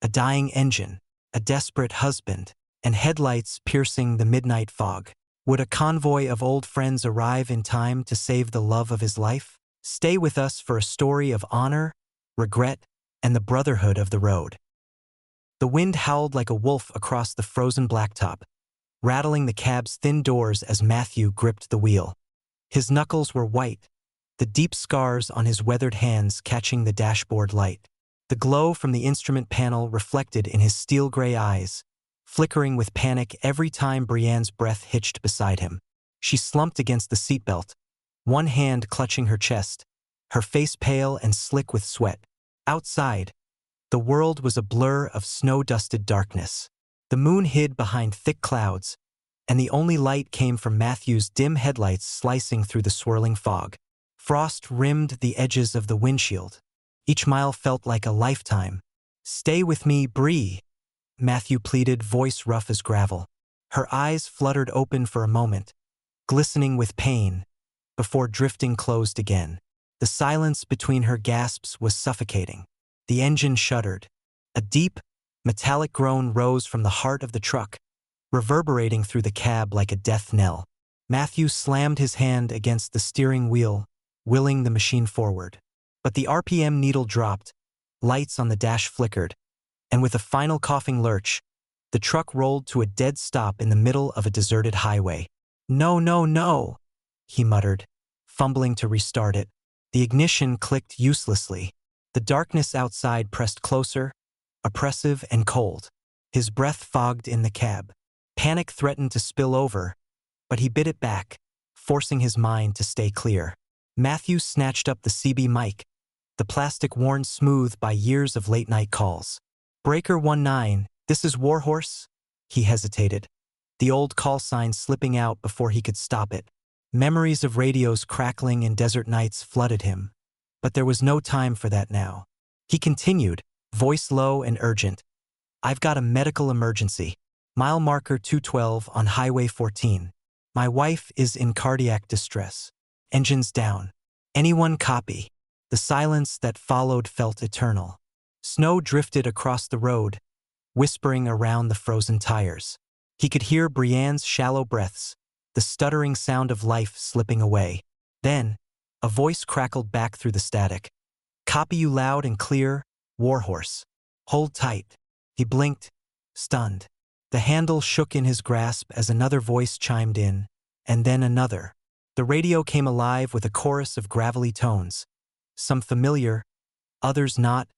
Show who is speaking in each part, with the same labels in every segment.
Speaker 1: a dying engine, a desperate husband, and headlights piercing the midnight fog. Would a convoy of old friends arrive in time to save the love of his life? Stay with us for a story of honor, regret, and the brotherhood of the road. The wind howled like a wolf across the frozen blacktop, rattling the cab's thin doors as Matthew gripped the wheel. His knuckles were white, the deep scars on his weathered hands catching the dashboard light. The glow from the instrument panel reflected in his steel-gray eyes, flickering with panic every time Brienne's breath hitched beside him. She slumped against the seatbelt, one hand clutching her chest, her face pale and slick with sweat. Outside, the world was a blur of snow-dusted darkness. The moon hid behind thick clouds, and the only light came from Matthew's dim headlights slicing through the swirling fog. Frost rimmed the edges of the windshield. Each mile felt like a lifetime. "Stay with me, Bree," Matthew pleaded, voice rough as gravel. Her eyes fluttered open for a moment, glistening with pain, before drifting closed again. The silence between her gasps was suffocating. The engine shuddered. A deep, metallic groan rose from the heart of the truck, reverberating through the cab like a death knell. Matthew slammed his hand against the steering wheel, willing the machine forward. But the RPM needle dropped, lights on the dash flickered, and with a final coughing lurch, the truck rolled to a dead stop in the middle of a deserted highway. "No, no, no," he muttered, fumbling to restart it. The ignition clicked uselessly. The darkness outside pressed closer, oppressive and cold. His breath fogged in the cab. Panic threatened to spill over, but he bit it back, forcing his mind to stay clear. Matthew snatched up the CB mic, the plastic worn smooth by years of late-night calls. "Breaker 19, this is Warhorse?" He hesitated, the old call sign slipping out before he could stop it. Memories of radios crackling in desert nights flooded him, but there was no time for that now. He continued, voice low and urgent. "I've got a medical emergency. Mile marker 212 on Highway 14. My wife is in cardiac distress. Engines down. Anyone copy?" The silence that followed felt eternal. Snow drifted across the road, whispering around the frozen tires. He could hear Brienne's shallow breaths, the stuttering sound of life slipping away. Then, a voice crackled back through the static. "Copy you loud and clear, Warhorse. Hold tight." He blinked, stunned. The handle shook in his grasp as another voice chimed in, and then another. The radio came alive with a chorus of gravelly tones, some familiar, others not,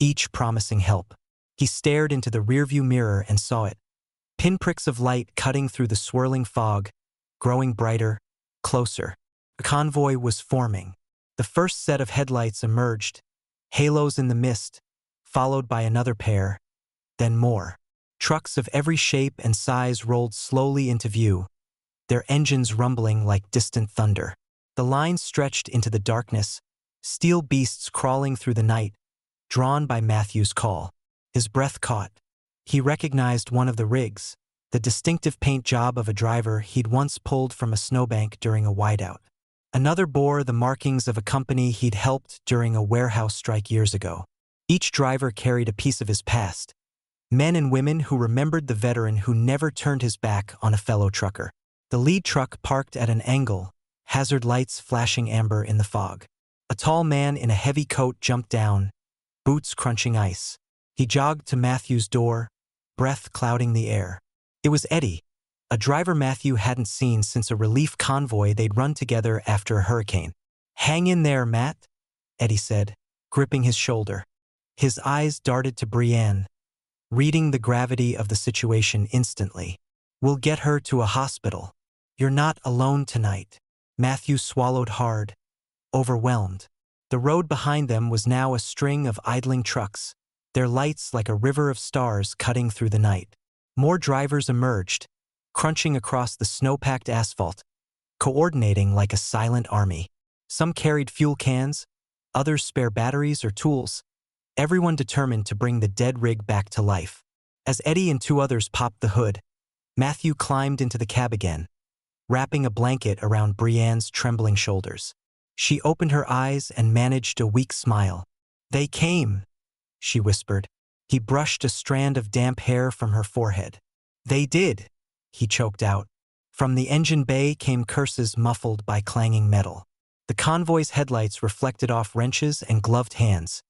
Speaker 1: each promising help. He stared into the rearview mirror and saw it. Pinpricks of light cutting through the swirling fog, growing brighter, closer. A convoy was forming. The first set of headlights emerged, halos in the mist, followed by another pair, then more. Trucks of every shape and size rolled slowly into view, their engines rumbling like distant thunder. The line stretched into the darkness, steel beasts crawling through the night, drawn by Matthew's call. His breath caught. He recognized one of the rigs, the distinctive paint job of a driver he'd once pulled from a snowbank during a whiteout. Another bore the markings of a company he'd helped during a warehouse strike years ago. Each driver carried a piece of his past, men and women who remembered the veteran who never turned his back on a fellow trucker. The lead truck parked at an angle, hazard lights flashing amber in the fog. A tall man in a heavy coat jumped down, boots crunching ice. He jogged to Matthew's door, breath clouding the air. It was Eddie, a driver Matthew hadn't seen since a relief convoy they'd run together after a hurricane. "Hang in there, Matt," Eddie said, gripping his shoulder. His eyes darted to Brienne, reading the gravity of the situation instantly. "We'll get her to a hospital. You're not alone tonight." Matthew swallowed hard, overwhelmed. The road behind them was now a string of idling trucks, their lights like a river of stars cutting through the night. More drivers emerged, crunching across the snow-packed asphalt, coordinating like a silent army. Some carried fuel cans, others spare batteries or tools, everyone determined to bring the dead rig back to life. As Eddie and two others popped the hood, Matthew climbed into the cab again, wrapping a blanket around Brienne's trembling shoulders. She opened her eyes and managed a weak smile. "They came," she whispered. He brushed a strand of damp hair from her forehead. "They did," he choked out. From the engine bay came curses muffled by clanging metal. The convoy's headlights reflected off wrenches and gloved hands,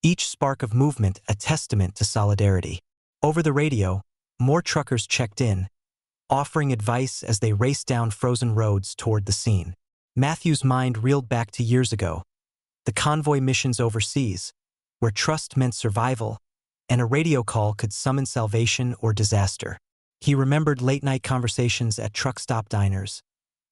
Speaker 1: each spark of movement a testament to solidarity. Over the radio, more truckers checked in, offering advice as they raced down frozen roads toward the scene. Matthew's mind reeled back to years ago, the convoy missions overseas, where trust meant survival, and a radio call could summon salvation or disaster. He remembered late-night conversations at truck stop diners,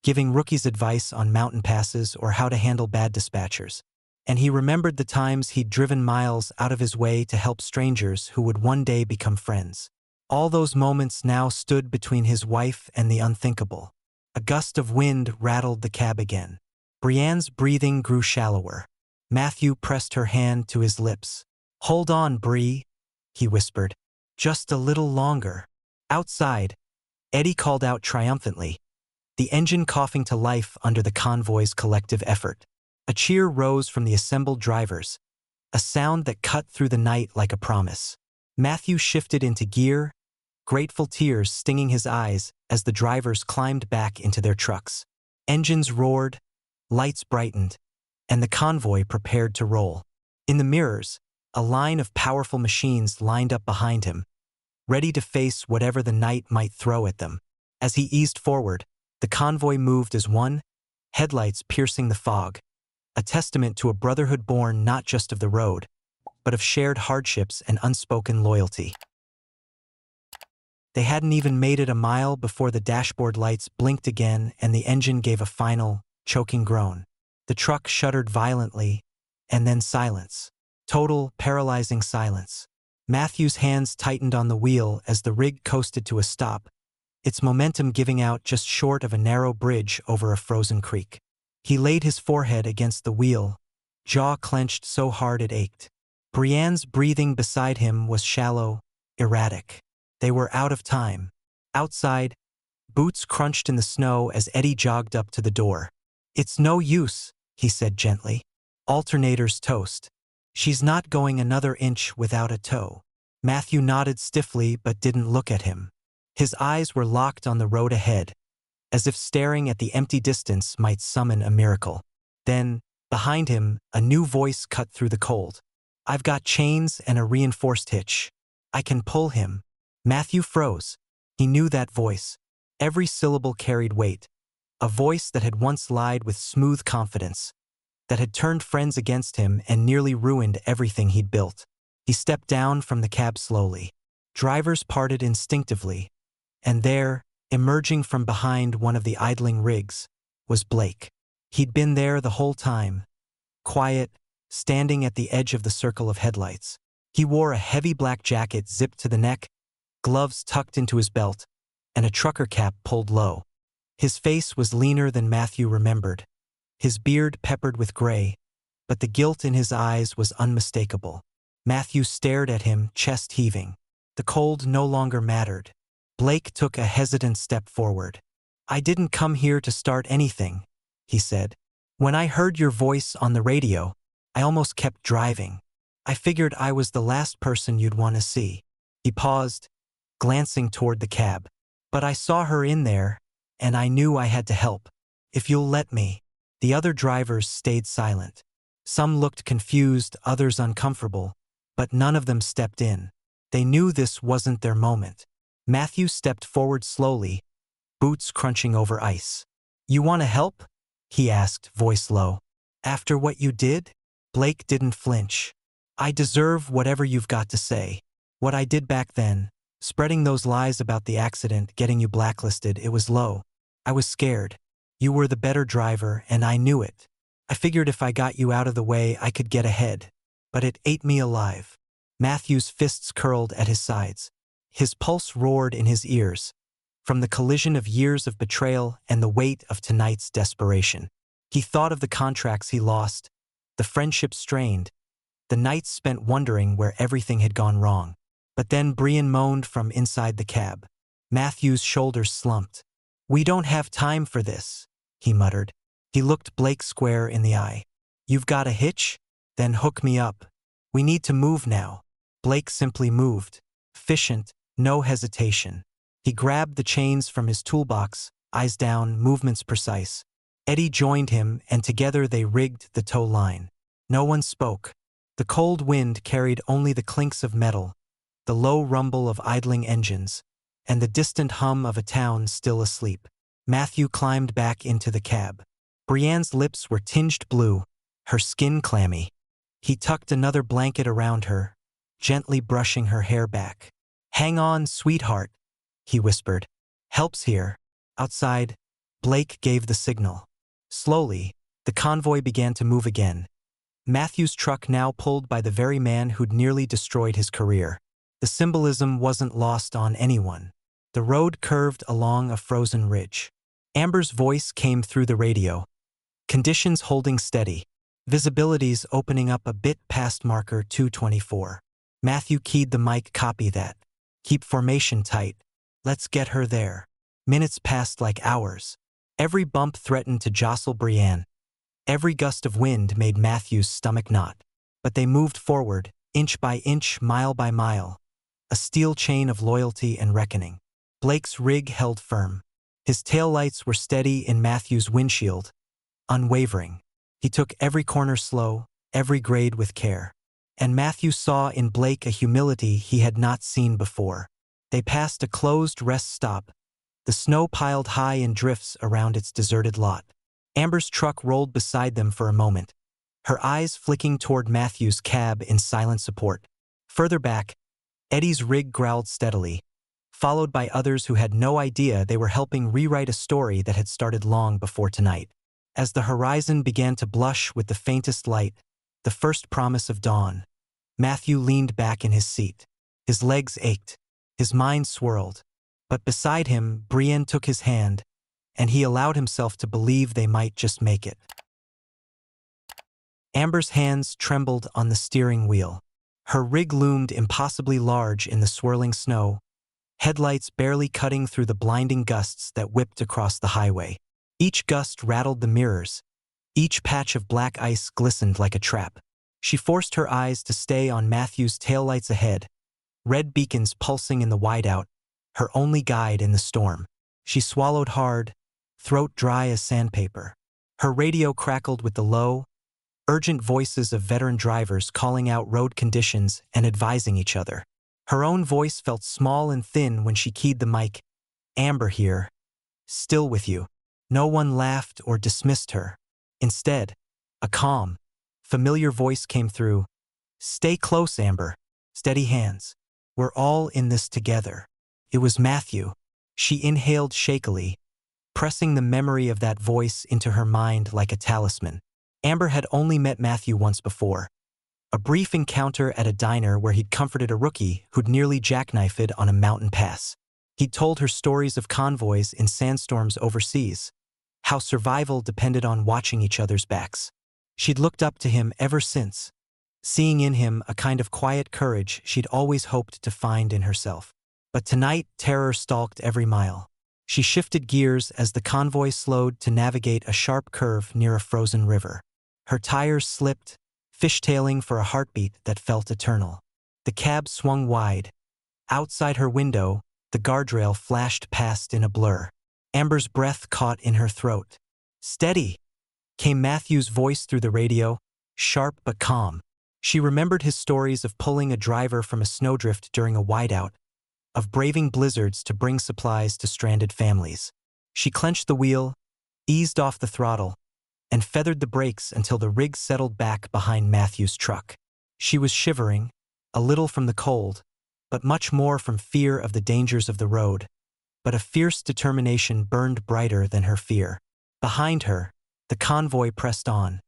Speaker 1: giving rookies advice on mountain passes or how to handle bad dispatchers. And he remembered the times he'd driven miles out of his way to help strangers who would one day become friends. All those moments now stood between his wife and the unthinkable. A gust of wind rattled the cab again. Brienne's breathing grew shallower. Matthew pressed her hand to his lips. "Hold on, Brie," he whispered. "Just a little longer." Outside, Eddie called out triumphantly, the engine coughing to life under the convoy's collective effort. A cheer rose from the assembled drivers, a sound that cut through the night like a promise. Matthew shifted into gear, grateful tears stinging his eyes as the drivers climbed back into their trucks. Engines roared, lights brightened, and the convoy prepared to roll. In the mirrors, a line of powerful machines lined up behind him, ready to face whatever the night might throw at them. As he eased forward, the convoy moved as one, headlights piercing the fog, a testament to a brotherhood born not just of the road, but of shared hardships and unspoken loyalty. They hadn't even made it a mile before the dashboard lights blinked again and the engine gave a final, choking groan. The truck shuddered violently, and then silence. Total, paralyzing silence. Matthew's hands tightened on the wheel as the rig coasted to a stop, its momentum giving out just short of a narrow bridge over a frozen creek. He laid his forehead against the wheel, jaw clenched so hard it ached. Brienne's breathing beside him was shallow, erratic. They were out of time. Outside, boots crunched in the snow as Eddie jogged up to the door. "It's no use," he said gently. "Alternators toast. She's not going another inch without a tow." Matthew nodded stiffly but didn't look at him. His eyes were locked on the road ahead, as if staring at the empty distance might summon a miracle. Then, behind him, a new voice cut through the cold. "I've got chains and a reinforced hitch. I can pull him." Matthew froze. He knew that voice. Every syllable carried weight. A voice that had once lied with smooth confidence, that had turned friends against him and nearly ruined everything he'd built. He stepped down from the cab slowly. Drivers parted instinctively, and there, emerging from behind one of the idling rigs, was Blake. He'd been there the whole time, quiet, standing at the edge of the circle of headlights. He wore a heavy black jacket zipped to the neck, gloves tucked into his belt, and a trucker cap pulled low. His face was leaner than Matthew remembered, his beard peppered with gray, but the guilt in his eyes was unmistakable. Matthew stared at him, chest heaving. The cold no longer mattered. Blake took a hesitant step forward. "I didn't come here to start anything," he said. "When I heard your voice on the radio, I almost kept driving. I figured I was the last person you'd want to see." He paused, glancing toward the cab. "But I saw her in there, and I knew I had to help. If you'll let me." The other drivers stayed silent. Some looked confused, others uncomfortable, but none of them stepped in. They knew this wasn't their moment. Matthew stepped forward slowly, boots crunching over ice. "You want to help?" he asked, voice low. "After what you did?" Blake didn't flinch. "I deserve whatever you've got to say. What I did back then, spreading those lies about the accident, getting you blacklisted, it was low. I was scared. You were the better driver, and I knew it. I figured if I got you out of the way, I could get ahead. But it ate me alive." Matthew's fists curled at his sides. His pulse roared in his ears, from the collision of years of betrayal and the weight of tonight's desperation. He thought of the contracts he lost, the friendships strained, the nights spent wondering where everything had gone wrong. But then Brian moaned from inside the cab. Matthew's shoulders slumped. "We don't have time for this," he muttered. He looked Blake square in the eye. "You've got a hitch? Then hook me up. We need to move now." Blake simply moved. Efficient, no hesitation. He grabbed the chains from his toolbox, eyes down, movements precise. Eddie joined him, and together they rigged the tow line. No one spoke. The cold wind carried only the clinks of metal, the low rumble of idling engines, and the distant hum of a town still asleep. Matthew climbed back into the cab. Brienne's lips were tinged blue, her skin clammy. He tucked another blanket around her, gently brushing her hair back. "Hang on, sweetheart," he whispered. "Help's here." Outside, Blake gave the signal. Slowly, the convoy began to move again. Matthew's truck now pulled by the very man who'd nearly destroyed his career. The symbolism wasn't lost on anyone. The road curved along a frozen ridge. Amber's voice came through the radio. Conditions holding steady. Visibilities opening up a bit past marker 224. Matthew keyed the mic. "Copy that. Keep formation tight. Let's get her there." Minutes passed like hours. Every bump threatened to jostle Brienne. Every gust of wind made Matthew's stomach knot. But they moved forward, inch by inch, mile by mile. A steel chain of loyalty and reckoning. Blake's rig held firm. His taillights were steady in Matthew's windshield, unwavering. He took every corner slow, every grade with care. And Matthew saw in Blake a humility he had not seen before. They passed a closed rest stop, the snow piled high in drifts around its deserted lot. Amber's truck rolled beside them for a moment, her eyes flicking toward Matthew's cab in silent support. Further back, Eddie's rig growled steadily, followed by others who had no idea they were helping rewrite a story that had started long before tonight. As the horizon began to blush with the faintest light, the first promise of dawn, Matthew leaned back in his seat. His legs ached, his mind swirled. But beside him, Brienne took his hand, and he allowed himself to believe they might just make it. Amber's hands trembled on the steering wheel. Her rig loomed impossibly large in the swirling snow, headlights barely cutting through the blinding gusts that whipped across the highway. Each gust rattled the mirrors. Each patch of black ice glistened like a trap. She forced her eyes to stay on Matthew's taillights ahead, red beacons pulsing in the whiteout, her only guide in the storm. She swallowed hard, throat dry as sandpaper. Her radio crackled with the low, urgent voices of veteran drivers calling out road conditions and advising each other. Her own voice felt small and thin when she keyed the mic. "Amber here. Still with you." No one laughed or dismissed her. Instead, a calm, familiar voice came through. "Stay close, Amber. Steady hands. We're all in this together." It was Matthew. She inhaled shakily, pressing the memory of that voice into her mind like a talisman. Amber had only met Matthew once before. A brief encounter at a diner where he'd comforted a rookie who'd nearly jackknifed on a mountain pass. He'd told her stories of convoys in sandstorms overseas, how survival depended on watching each other's backs. She'd looked up to him ever since, seeing in him a kind of quiet courage she'd always hoped to find in herself. But tonight, terror stalked every mile. She shifted gears as the convoy slowed to navigate a sharp curve near a frozen river. Her tires slipped, fishtailing for a heartbeat that felt eternal. The cab swung wide. Outside her window, the guardrail flashed past in a blur. Amber's breath caught in her throat. "Steady," came Matthew's voice through the radio, sharp but calm. She remembered his stories of pulling a driver from a snowdrift during a whiteout, of braving blizzards to bring supplies to stranded families. She clenched the wheel, eased off the throttle, and feathered the brakes until the rig settled back behind Matthew's truck. She was shivering, a little from the cold, but much more from fear of the dangers of the road. But a fierce determination burned brighter than her fear. Behind her, the convoy pressed on,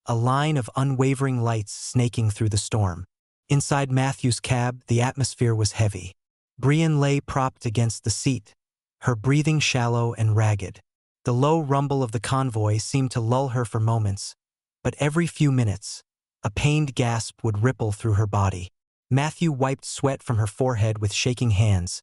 Speaker 1: a line of unwavering lights snaking through the storm. Inside Matthew's cab, the atmosphere was heavy. Brienne lay propped against the seat, her breathing shallow and ragged. The low rumble of the convoy seemed to lull her for moments, but every few minutes, a pained gasp would ripple through her body. Matthew wiped sweat from her forehead with shaking hands,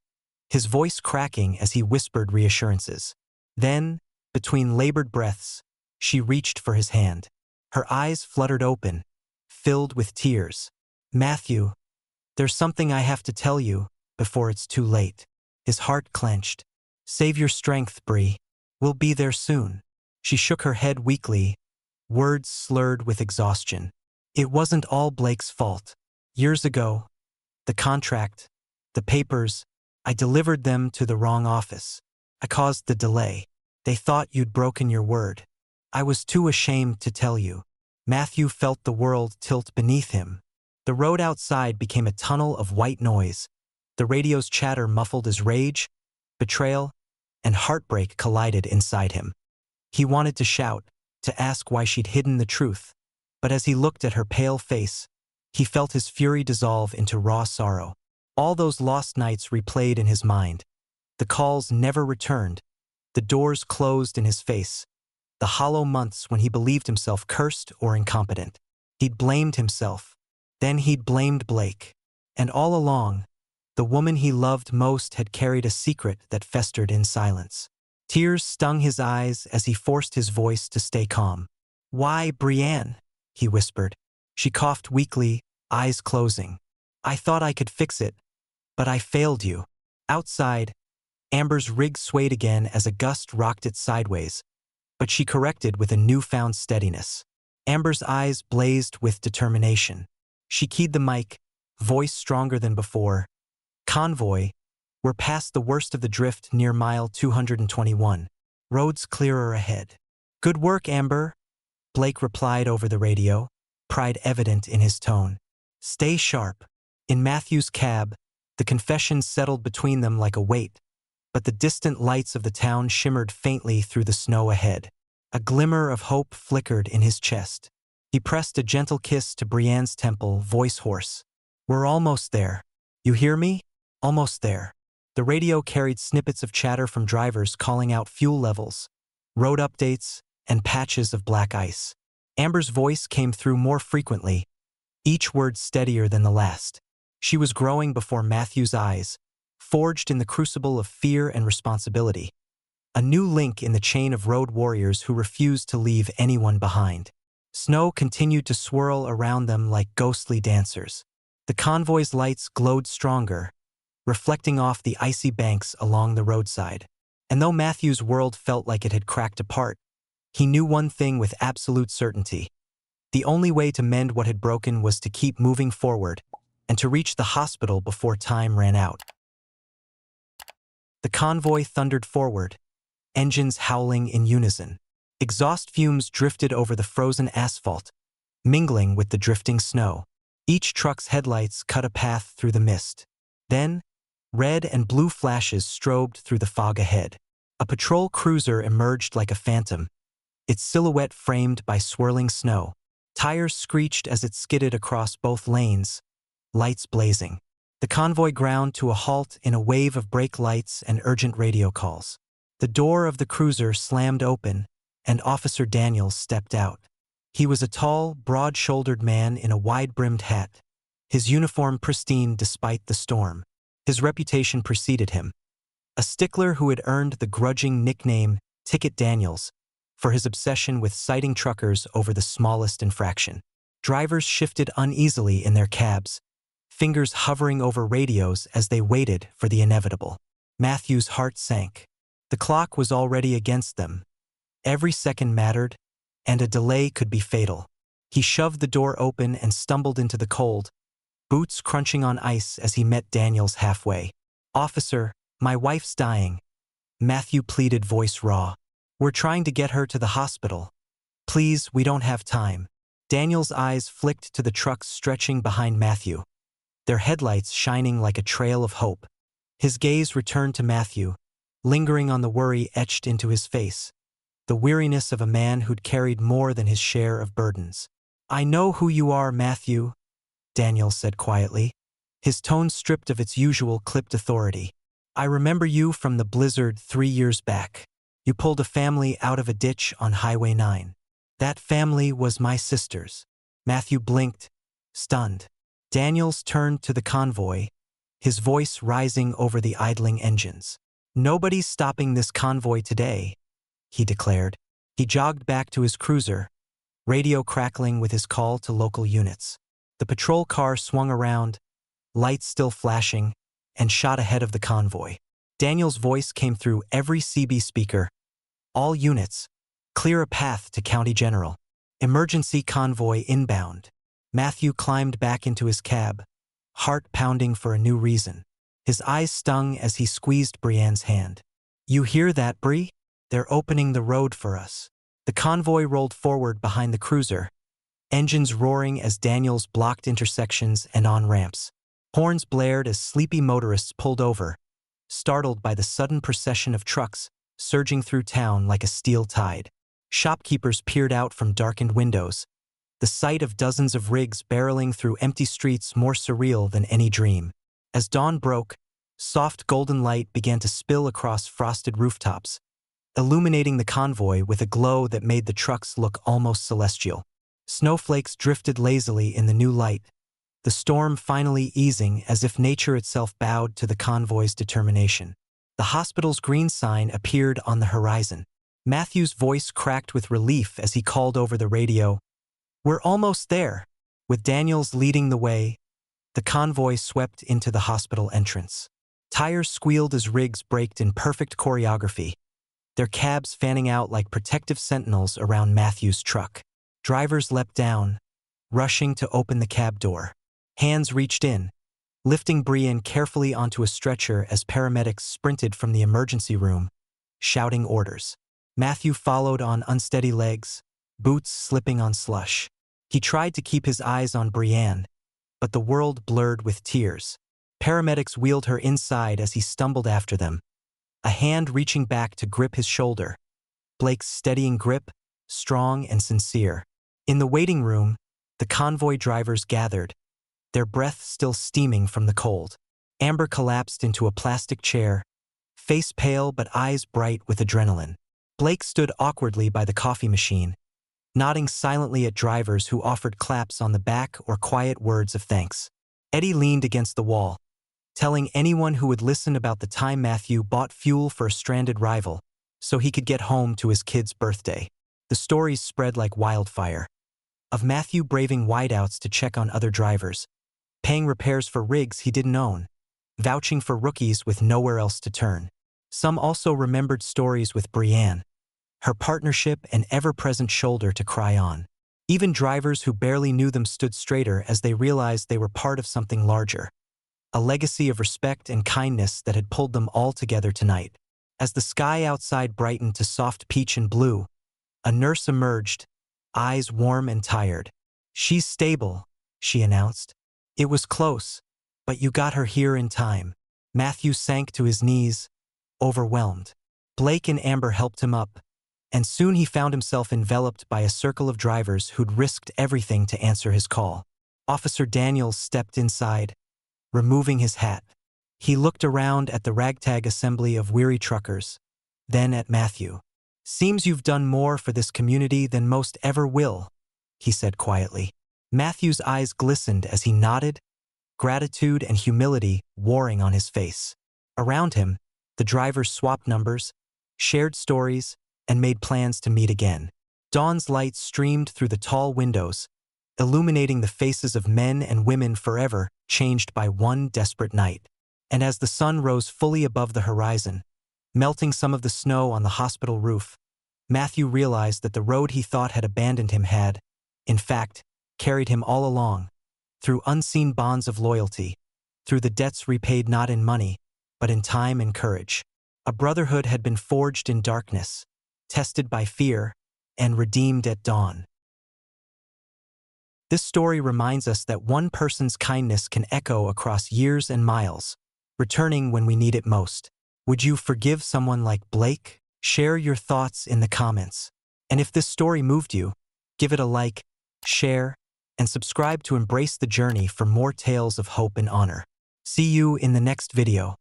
Speaker 1: his voice cracking as he whispered reassurances. Then, between labored breaths, she reached for his hand. Her eyes fluttered open, filled with tears. "Matthew, There's something I have to tell you before it's too late. His heart clenched. Save your strength, Bree. We'll be there soon. She shook her head weakly, words slurred with exhaustion. It wasn't all Blake's fault. Years ago, the contract, the papers, I delivered them to the wrong office. I caused the delay. They thought you'd broken your word. I was too ashamed to tell you. Matthew felt the world tilt beneath him. The road outside became a tunnel of white noise. The radio's chatter muffled as rage, betrayal, and heartbreak collided inside him. He wanted to shout, to ask why she'd hidden the truth, but as he looked at her pale face, he felt his fury dissolve into raw sorrow. All those lost nights replayed in his mind. The calls never returned, the doors closed in his face, the hollow months when he believed himself cursed or incompetent. He'd blamed himself, then he'd blamed Blake. And all along, the woman he loved most had carried a secret that festered in silence. Tears stung his eyes as he forced his voice to stay calm. "Why, Brienne?" he whispered. She coughed weakly, eyes closing. "I thought I could fix it, but I failed you." Outside, Amber's rig swayed again as a gust rocked it sideways, but she corrected with a newfound steadiness. Amber's eyes blazed with determination. She keyed the mic, voice stronger than before. "Convoy, we're past the worst of the drift near mile 221. Roads clearer ahead." "Good work, Amber," Blake replied over the radio, pride evident in his tone. "Stay sharp." In Matthew's cab, the confession settled between them like a weight, but the distant lights of the town shimmered faintly through the snow ahead. A glimmer of hope flickered in his chest. He pressed a gentle kiss to Brienne's temple, voice hoarse. "We're almost there. You hear me? Almost there." The radio carried snippets of chatter from drivers calling out fuel levels, road updates, and patches of black ice. Amber's voice came through more frequently, each word steadier than the last. She was growing before Matthew's eyes, forged in the crucible of fear and responsibility. A new link in the chain of road warriors who refused to leave anyone behind. Snow continued to swirl around them like ghostly dancers. The convoy's lights glowed stronger, reflecting off the icy banks along the roadside. And though Matthew's world felt like it had cracked apart, he knew one thing with absolute certainty. The only way to mend what had broken was to keep moving forward and to reach the hospital before time ran out. The convoy thundered forward, engines howling in unison. Exhaust fumes drifted over the frozen asphalt, mingling with the drifting snow. Each truck's headlights cut a path through the mist. Then, red and blue flashes strobed through the fog ahead. A patrol cruiser emerged like a phantom, its silhouette framed by swirling snow. Tires screeched as it skidded across both lanes, lights blazing. The convoy ground to a halt in a wave of brake lights and urgent radio calls. The door of the cruiser slammed open, and Officer Daniels stepped out. He was a tall, broad-shouldered man in a wide-brimmed hat, his uniform pristine despite the storm. His reputation preceded him. A stickler who had earned the grudging nickname Ticket Daniels for his obsession with citing truckers over the smallest infraction. Drivers shifted uneasily in their cabs, fingers hovering over radios as they waited for the inevitable. Matthew's heart sank. The clock was already against them. Every second mattered, and a delay could be fatal. He shoved the door open and stumbled into the cold, boots crunching on ice as he met Daniels halfway. "Officer, my wife's dying," Matthew pleaded, voice raw. "We're trying to get her to the hospital. Please, we don't have time." Daniels' eyes flicked to the trucks stretching behind Matthew, their headlights shining like a trail of hope. His gaze returned to Matthew, lingering on the worry etched into his face, the weariness of a man who'd carried more than his share of burdens. "I know who you are, Matthew," Daniels said quietly, his tone stripped of its usual clipped authority. "I remember you from the blizzard 3 years back. You pulled a family out of a ditch on Highway 9. That family was my sister's." Matthew blinked, stunned. Daniels turned to the convoy, his voice rising over the idling engines. "Nobody's stopping this convoy today," he declared. He jogged back to his cruiser, radio crackling with his call to local units. The patrol car swung around, lights still flashing, and shot ahead of the convoy. Daniel's voice came through every CB speaker. All units, clear a path to County General. Emergency convoy inbound. Matthew climbed back into his cab, heart pounding for a new reason. His eyes stung as he squeezed Brienne's hand. "You hear that, Brie? They're opening the road for us." The convoy rolled forward behind the cruiser, engines roaring as Daniels blocked intersections and on-ramps. Horns blared as sleepy motorists pulled over, startled by the sudden procession of trucks surging through town like a steel tide. Shopkeepers peered out from darkened windows, the sight of dozens of rigs barreling through empty streets more surreal than any dream. As dawn broke, soft golden light began to spill across frosted rooftops, illuminating the convoy with a glow that made the trucks look almost celestial. Snowflakes drifted lazily in the new light, the storm finally easing as if nature itself bowed to the convoy's determination. The hospital's green sign appeared on the horizon. Matthew's voice cracked with relief as he called over the radio, "We're almost there." With Daniels leading the way, the convoy swept into the hospital entrance. Tires squealed as rigs braked in perfect choreography, their cabs fanning out like protective sentinels around Matthew's truck. Drivers leapt down, rushing to open the cab door. Hands reached in, lifting Brienne carefully onto a stretcher as paramedics sprinted from the emergency room, shouting orders. Matthew followed on unsteady legs, boots slipping on slush. He tried to keep his eyes on Brienne, but the world blurred with tears. Paramedics wheeled her inside as he stumbled after them, a hand reaching back to grip his shoulder. Blake's steadying grip, strong and sincere. In the waiting room, the convoy drivers gathered, their breath still steaming from the cold. Amber collapsed into a plastic chair, face pale but eyes bright with adrenaline. Blake stood awkwardly by the coffee machine, nodding silently at drivers who offered claps on the back or quiet words of thanks. Eddie leaned against the wall, telling anyone who would listen about the time Matthew bought fuel for a stranded rival so he could get home to his kid's birthday. The stories spread like wildfire, of Matthew braving wideouts to check on other drivers, paying repairs for rigs he didn't own, vouching for rookies with nowhere else to turn. Some also remembered stories with Brienne, her partnership and ever-present shoulder to cry on. Even drivers who barely knew them stood straighter as they realized they were part of something larger, a legacy of respect and kindness that had pulled them all together tonight. As the sky outside brightened to soft peach and blue, a nurse emerged, eyes warm and tired. "She's stable," she announced. "It was close, but you got her here in time." Matthew sank to his knees, overwhelmed. Blake and Amber helped him up, and soon he found himself enveloped by a circle of drivers who'd risked everything to answer his call. Officer Daniels stepped inside, removing his hat. He looked around at the ragtag assembly of weary truckers, then at Matthew. "Seems you've done more for this community than most ever will," he said quietly. Matthew's eyes glistened as he nodded, gratitude and humility warring on his face. Around him, the drivers swapped numbers, shared stories, and made plans to meet again. Dawn's light streamed through the tall windows, illuminating the faces of men and women forever changed by one desperate night. And as the sun rose fully above the horizon, melting some of the snow on the hospital roof, Matthew realized that the road he thought had abandoned him had, in fact, carried him all along, through unseen bonds of loyalty, through the debts repaid not in money, but in time and courage. A brotherhood had been forged in darkness, tested by fear, and redeemed at dawn. This story reminds us that one person's kindness can echo across years and miles, returning when we need it most. Would you forgive someone like Blake? Share your thoughts in the comments. And if this story moved you, give it a like, share, and subscribe to embrace the journey for more tales of hope and honor. See you in the next video.